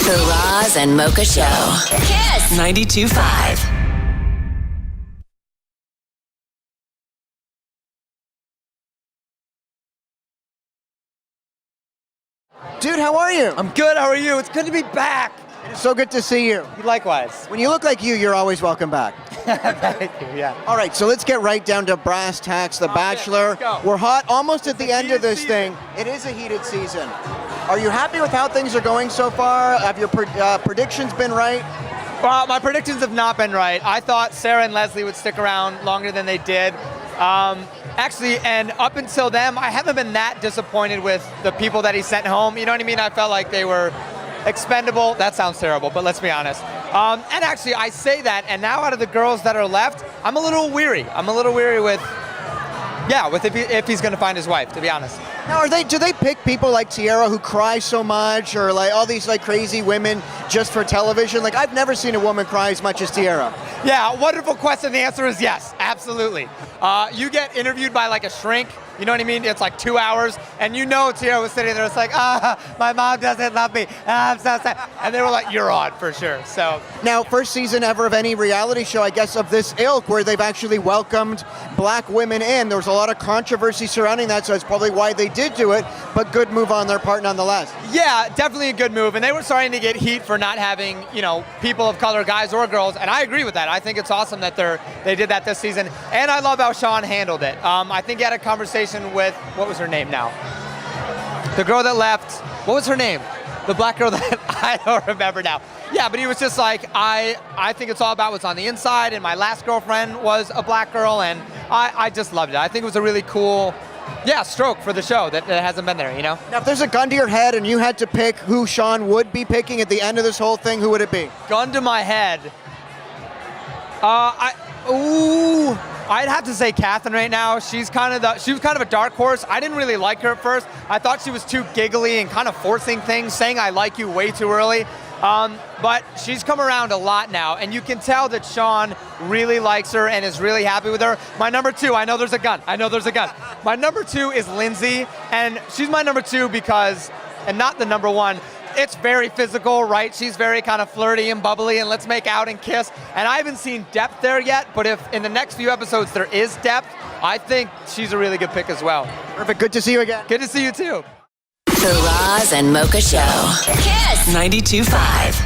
The Roz and Mocha Show. Kiss 92.5. Dude, how are you? I'm good, how are you? It's good to be back. It's so good to see you. Likewise. When you look like you're always welcome back. Thank you, yeah. All right, so let's get right down to brass tacks, The Bachelor. let's go. We're hot, almost at the end of this season. thing. It is a heated season. Are you happy with how things are going so far? Have your predictions been right? Well, my predictions have not been right. I thought Sarah and Leslie would stick around longer than they did. Actually, and up until them, I haven't been that disappointed with the people that he sent home. You know what I mean? I felt like they were expendable. That sounds terrible, but let's be honest. And actually, I say that, and now out of the girls that are left, I'm a little weary. I'm a little weary with if he's going to find his wife, to be honest. Now, do they pick people like Tiara who cry so much, or like all these like crazy women just for television? Like, I've never seen a woman cry as much as Tiara. Yeah, wonderful question. The answer is yes, absolutely. You get interviewed by like a shrink, you know what I mean? It's like 2 hours, and you know Tiara was sitting there, it's like, my mom doesn't love me, I'm so sad. And they were like, you're on for sure, so. Now, first season ever of any reality show, I guess, of this ilk, where they've actually welcomed black women in. There was a lot of controversy surrounding that, so it's probably why they did do it, but good move on their part nonetheless. Yeah, definitely a good move, and they were starting to get heat for not having, people of color, guys or girls, and I agree with that. I think it's awesome that they did that this season, and I love how Sean handled it. I think he had a conversation with, what was her name now? The girl that left, what was her name? The black girl that I don't remember now. Yeah, but he was just like, I think it's all about what's on the inside, and my last girlfriend was a black girl, and I just loved it. I think it was a really cool, stroke for the show that hasn't been there, Now, if there's a gun to your head and you had to pick who Sean would be picking at the end of this whole thing, who would it be? Gun to my head. I'd have to say Catherine right now. She was kind of a dark horse. I didn't really like her at first. I thought she was too giggly and kind of forcing things, saying I like you way too early. But she's come around a lot now, and you can tell that Sean really likes her and is really happy with her. My number two, I know there's a gun. My number two is Lindsay, and she's my number two because, and not the number one, it's very physical, right? She's very kind of flirty and bubbly and let's make out and kiss. And I haven't seen depth there yet, but if in the next few episodes there is depth, I think she's a really good pick as well. Perfect, good to see you again. Good to see you too. The Roz and Mocha Show. Kiss 92.5.